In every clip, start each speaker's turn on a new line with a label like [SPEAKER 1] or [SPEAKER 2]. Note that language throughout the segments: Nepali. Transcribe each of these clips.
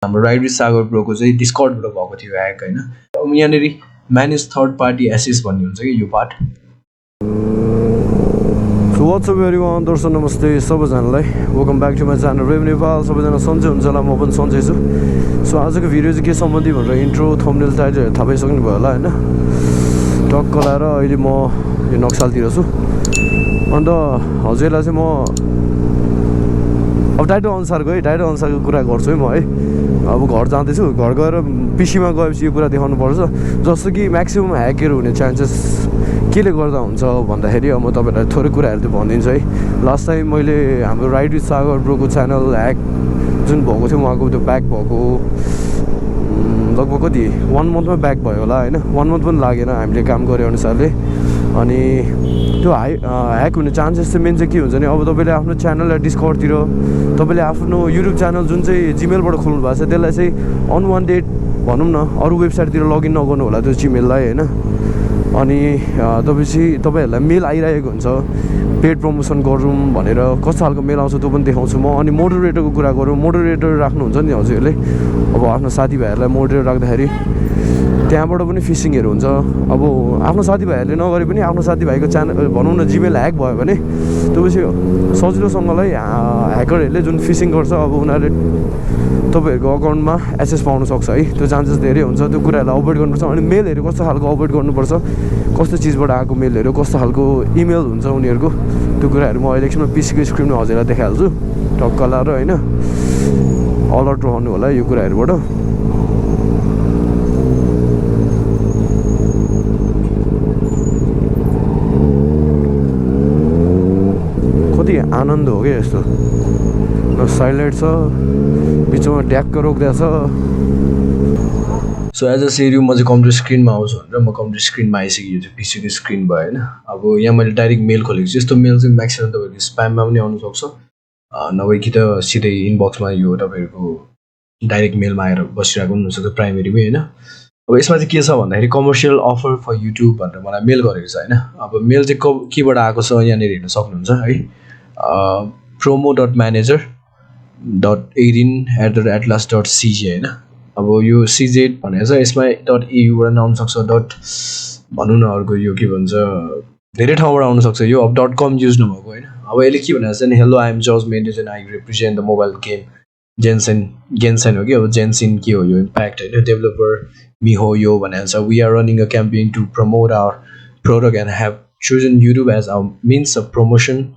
[SPEAKER 1] हाम्रो राइड विथ सागर प्रोको चाहिँ डिस्कर्डबाट भएको थियो ह्याक हैन। यहाँनिर म्यानेज थर्ड पार्टी एसेस भन्ने हुन्छ कि यो पार्ट।
[SPEAKER 2] सो वाट्सअप एभ्रिवान, दर्शक नमस्ते सबैजनालाई, welcome back to my channel Rev Nepal. सबैजना सन्चै हुन्छ होला, म पनि सन्चै छु। सो आजको भिडियो चाहिँ के सम्बन्धी भनेर इन्ट्रो थम्बनेल टाइटलहरू थाहा पाइसक्नु भयो होला हैन। टक्क लाएर अहिले म यो नक्सालतिर छु। अन्त हजुरलाई चाहिँ म अब टाइटल अनुसारको कुरा गर्छु है म है। अब घर जाँदैछु, घर गएर पिसीमा गएपछि यो कुरा देखाउनु पर्छ। जस्तो कि म्याक्सिमम् ह्याकहरू हुने चान्सेस केले गर्दा हुन्छ भन्दाखेरि अब म तपाईँलाई थोरै कुराहरू चाहिँ भनिदिन्छु है। लास्ट टाइम मैले हाम्रो राइड विथ सागर ब्रोको च्यानल ह्याक जुन भएको थियो, उहाँको त्यो ब्याक भएको लगभग कति 1 मन्थमा ब्याक भयो होला होइन। 1 मन्थ पनि लागेन हामीले काम गरे अनुसारले। अनि त्यो ह्याक हुने चान्सेस चाहिँ मेन चाहिँ के हुन्छ भने अब तपाईँले आफ्नो च्यानललाई डिस्कर्डतिर, तपाईँले आफ्नो युट्युब च्यानल जुन चाहिँ जिमेलबाट खोल्नु भएको छ त्यसलाई चाहिँ अनवान्टेड भनौँ न अरू वेबसाइटतिर लगइन नगर्नु होला त्यो जिमेललाई होइन। अनि तपाईँहरूलाई मेल आइरहेको हुन्छ पेड प्रमोसन गरौँ भनेर, कस्तो खालको मेल आउँछ त्यो पनि देखाउँछु म। अनि मोडरेटरको कुरा गरौँ, मोडरेटर राख्नुहुन्छ नि हजुरहरूले, अब आफ्नो साथीभाइहरूलाई मोडरेटर राख्दाखेरि त्यहाँबाट पनि फिसिङहरू हुन्छ। अब आफ्नो साथीभाइहरूले नगरे पनि आफ्नो साथीभाइको च्यानल भनौँ न जिमेल ह्याक भयो भने त्यसपछि सजिलोसँगलाई ह्याकरहरूले जुन फिसिङ गर्छ अब उनीहरूले तपाईँहरूको अकाउन्टमा एक्सेस पाउन सक्छ है। त्यो चान्सेस धेरै हुन्छ, त्यो कुराहरूलाई अभोइड गर्नुपर्छ। अनि मेलहरू कस्तो खालको अभोइड गर्नुपर्छ, कस्तो चिजबाट आएको मेलहरू, कस्तो खालको इमेल हुन्छ उनीहरूको, त्यो कुराहरू म अहिले एकछिनमा पिसीको स्क्रिनमा हजुरलाई देखाइहाल्छु टक्क लाएर होइन। अलर्ट रहनु होला यो कुराहरूबाट। कति आनन्द हो क्या यस्तो, न साइलेन्ट छ, बिचमा ट्याक्क रोक्दैछ।
[SPEAKER 1] सो एज अ सेरियो म चाहिँ कम्प्युटर स्क्रिनमा आउँछु भनेर म कम्प्युटर स्क्रिनमा आइसकेँ। यो चाहिँ पिसीको स्क्रिन भयो होइन। अब यहाँ मैले डाइरेक्ट मेल खोलेको छु। यस्तो मेल चाहिँ म्याक्सिमम् तपाईँहरूको स्प्याममा पनि आउनुसक्छ, नभए कि त सिधै इनबक्समा यो तपाईँहरूको डाइरेक्ट मेलमा आएर बसिरहेको पनि हुनसक्छ प्राइमेरीमै होइन। अब यसमा चाहिँ के छ भन्दाखेरि कमर्सियल अफर फर युट्युब भनेर मलाई मेल गरेको छ होइन। अब मेल चाहिँ केबाट आएको छ यहाँनिर हेर्न सक्नुहुन्छ है। promo.manager.18@atlas.cj होइन। अब यो CZ भनेको छ, यसमा .auबाट आउन सक्छ, भनौँ न अर्को यो के भन्छ धेरै ठाउँबाट आउन सक्छ यो। अब .com युज नभएको होइन। अब यसले के भनेको छ भने hello I am George Mendes and I represent the mobile game Jensen हो कि अब जेन्सिन के हो यो इम्प्याक्ट होइन, डेभलपर मिहो यो भनेको छ। We are running a campaign to promote our product and have chosen YouTube as our means of promotion.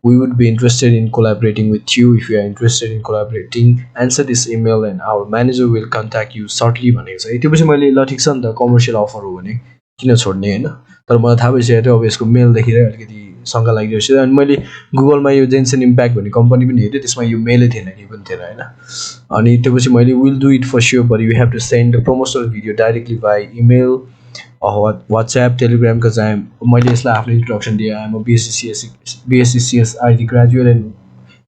[SPEAKER 1] We would be interested in collaborating with you. If you are interested in collaborating, answer this email and our manager will contact you shortly भनेको छ। त्योपछि मैले ल ठिक छ नि त कमर्सियल अफर हो भने किन छोड्ने होइन। तर मलाई थाहा भइसकेको थियो अब यसको मेल देखेर अलिकति शङ्का लागिरहेको छ। अनि मैले गुगलमा यो जेन्सन इम्प्याक्ट भन्ने कम्पनी पनि हेरेँ, त्यसमा यो मेलै थिएन, केही पनि थिएन होइन। अनि त्योपछि मैले will do it for sure but you have to send the promotional video directly by email WhatsApp, Telegram, because मैले यसलाई आफ्नो इन्ट्रोडक्सन दिएँ। I'm BSc CS IT graduate and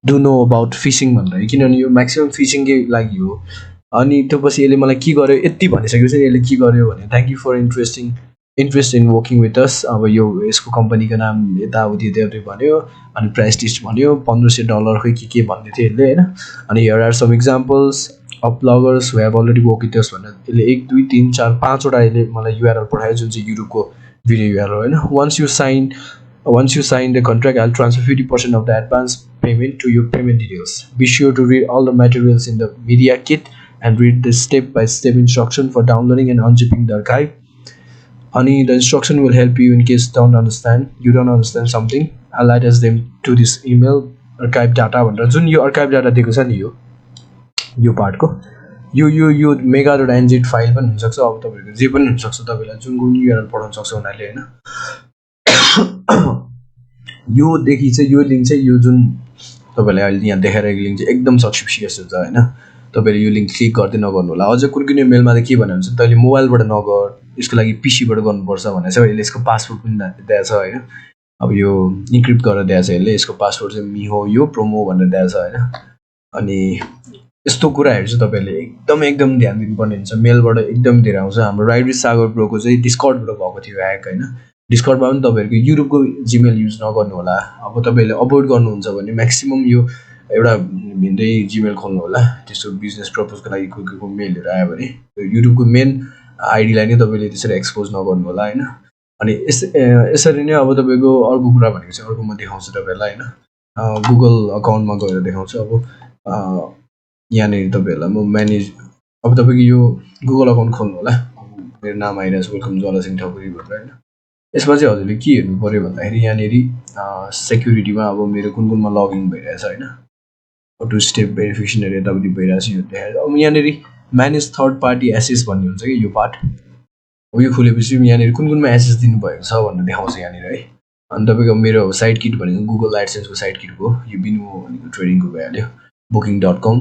[SPEAKER 1] do know about phishing भनेर, किनभने यो म्याक्सिमम् फिसिङकै लागि हो। अनि त्योपछि यसले मलाई के गर्यो यति भनिसकेपछि यसले के गर्यो भने thank you for interest in working with us. अब यो यसको कम्पनीको नाम यताउति भन्यो, अनि प्राइस लिस्ट भन्यो, $1500 खै के भन्दै थियो यसले होइन। अनि here are some examples of bloggers who have already work with us भनेर यसले 1 2 3 4 5वटा यसले मलाई URL पठायो जुन चाहिँ युट्युबको भिडियो URL होइन। Once you sign the contract, I'll transfer 50% of the advance payment to your payment details. Be sure to read all the materials in the media kit and read the step-by-step instruction for downloading and unzipping the archive. And the instruction will help you in case you don't understand something. I'll attach them to this email archive data भनेर जुन यो archive data दिएको छ नि यो पार्टको यो mega.nz फाइल पनि हुनसक्छ, अब तपाईँहरूको जे पनि हुनसक्छ, तपाईँलाई जुन URL पठाउन सक्छ उनीहरूले होइन। योदेखि चाहिँ यो लिङ्क चाहिँ यो जुन तपाईँलाई अहिले यहाँ देखाइरहेको लिङ्क चाहिँ एकदम सस्पिसियस हुन्छ होइन। तपाईँले यो लिङ्क क्लिक गर्दै नगर्नु होला। अझ कुनै मेलमा चाहिँ के भन्यो भने चाहिँ तैँले मोबाइलबाट नगर, यसको लागि पीसीबाट गर्नुपर्छ भनेर चाहिँ यसले यसको पासवर्ड पनि दिएको छ होइन। अब यो इन्क्रिप्ट गरेर दिएको छ यसले, यसको पासवर्ड चाहिँ मिहो यो प्रोमो भनेर दिएको छ होइन। अनि यस्तो कुराहरू चाहिँ तपाईँहरूले एकदम ध्यान दिनुपर्ने हुन्छ। मेलबाट एकदम धेरै आउँछ। हाम्रो राइड विथ सागर प्रोको चाहिँ डिस्कर्डबाट भएको थियो ह्याक होइन। डिस्कर्डमा पनि तपाईँहरूको युट्युबको जिमेल युज नगर्नु होला। अब तपाईँहरूले अभोइड गर्नुहुन्छ भने म्याक्सिमम् यो एउटा भिन्दै जिमेल खोल्नु होला त्यस्तो बिजनेस पर्पजको लागि कोही कोही मेलहरू आयो भने युट्युबको मेन आइडीलाई नै तपाईँले त्यसरी एक्सपोज नगर्नु होला होइन अनि यसरी नै अब तपाईँको अर्को कुरा भनेको चाहिँ अर्को म देखाउँछु तपाईँहरूलाई होइन गुगल अकाउन्टमा गएर देखाउँछु अब यहाँनिर तपाईँहरूलाई म म्यानेज अब तपाईँको यो गुगल अकाउन्ट खोल्नु होला मेरो नाम आइरहेको छ वेलकम ज्वाला सिंह ठकुरी भनेर होइन यसमा चाहिँ हजुरले के हेर्नु पऱ्यो भन्दाखेरि यहाँनिर सेक्युरिटीमा अब मेरो कुन कुनमा लगइन भइरहेछ होइन टु स्टेप भेरिफिकेसनहरू यताउति भइरहेको छ यो देखाएर अब यहाँनिर म्यानेज थर्ड पार्टी एसेस भन्ने हुन्छ कि यो पार्ट अब यो खुलेपछि यहाँनिर कुन कुनमा एसेस दिनुभएको छ भनेर देखाउँछ यहाँनिर है अनि तपाईँको मेरो साइड किट भनेको गुगल एडसेन्सको साइड किट हो यो बिनु भनेको ट्रेडिङको भइहाल्यो booking.com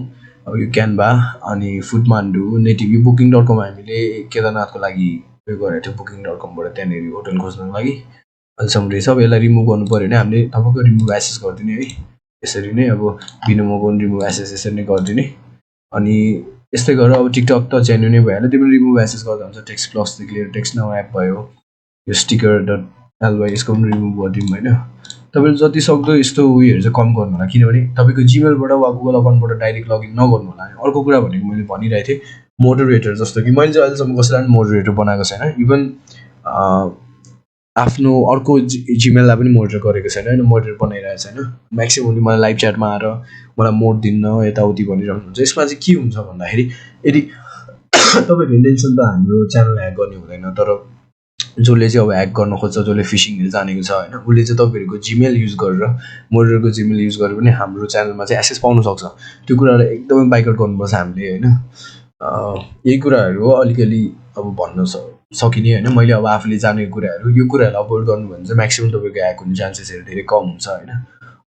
[SPEAKER 1] अब यो क्यानभा अनि फुडमान्डु नेटिभ यो booking.com हामीले केदारनाथको लागि उयो गरेको थियो booking.comबाट त्यहाँनिर होटल खोज्नको लागि अहिलेसम्म रहेछ अब यसलाई रिमुभ गर्नु पऱ्यो भने हामीले तपाईँको रिमुभ एसेस गरिदिने है यसरी नै अब बिनुमोको रिमुभ एसेस यसरी नै गरिदिने अनि यस्तै गरेर अब टिकटक त जेन्युन नै भइहाल्यो त्यो पनि रिमुभ एसेस गर्दा हुन्छ टेक्स्ट प्लसदेखि लिएर टेक्स्ट नाउ एप भयो यो स्टिकर डट एलवाई यसको पनि रिमुभ गरिदिउँ होइन तपाईँले जति सक्दो यस्तो उयोहरू चाहिँ कम गर्नु होला किनभने तपाईँको जिमेलबाट वा गुगल अकाउन्टबाट डाइरेक्ट लगइन नगर्नु होला अर्को कुरा भनेको मैले भनिरहेको थिएँ मोडरेटर जस्तो कि मैले चाहिँ अहिलेसम्म कसैलाई पनि मोडरेटर बनाएको छैन इभन आफ्नो अर्को जिमेललाई पनि मोडरेट गरेको छैन होइन मोडरेट बनाइरहेको छैन म्याक्सिममले मलाई लाइभ च्याटमा आएर मलाई मोड दिन्न यताउति भनिरहनुहुन्छ यसमा चाहिँ के हुन्छ भन्दाखेरि यदि तपाईँको इन्टेन्सन त हाम्रो च्यानल ह्याक गर्ने हुँदैन तर जसले चाहिँ अब ह्याक गर्न खोज्छ जसले फिसिङहरू जानेको छ होइन उसले चाहिँ तपाईँहरूको जिमेल युज गरेर मोडरेटरको जिमेल युज गरेर पनि हाम्रो च्यानलमा चाहिँ एक्सेस पाउन सक्छ त्यो कुरालाई एकदमै बाइकआउट गर्नुपर्छ हामीले होइन यही कुराहरू हो अलिकति अब भन्न सकिने होइन मैले अब आफूले जानेको कुराहरू यो कुराहरूलाई अभोइड गर्नु भने चाहिँ म्याक्सिमम तपाईँको ह्याक हुने चान्सेसहरू धेरै कम हुन्छ होइन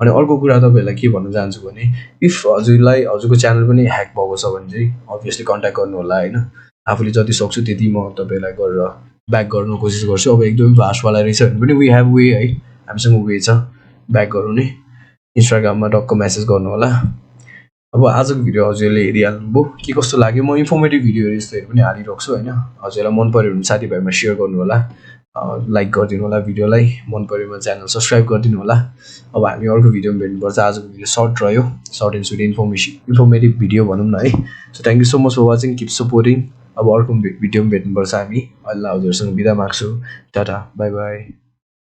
[SPEAKER 1] अनि अर्को कुरा तपाईँहरूलाई के भन्न चाहन्छु भने इफ हजुरलाई हजुरको च्यानल पनि ह्याक भएको छ भने चाहिँ अभियसली कन्ट्याक्ट गर्नु होला होइन आफूले जति सक्छु त्यति म तपाईँलाई गरेर ब्याक गर्न कोसिस गर्छु अब एकदमै फास्टवाला रहेछ भने पनि वी हेभ वे है हामीसँग वे छ ब्याक गराउने इन्स्टाग्राममा टक्क म्यासेज गर्नु होला अब आजको भिडियो हजुरले हेरिहाल्नुभयो के कस्तो लाग्यो म इन्फर्मेटिभ भिडियोहरू यस्तोहरू पनि हालिरहेको छु होइन हजुरलाई मन पऱ्यो भने साथीभाइमा सेयर गर्नु होला लाइक गरिदिनु होला भिडियोलाई मन पऱ्यो भने च्यानल सब्सक्राइब गरिदिनु होला अब हामी अर्को भिडियोमा भेट्नुपर्छ आजको भिडियो सर्ट रह्यो short and sweet informative video भनौँ न है so thank you so much for watching keep supporting अब अर्को भिडियोमा भेट्नुपर्छ हामी अहिले हजुरसँग बिदा माग्छु टाटा बाई बाई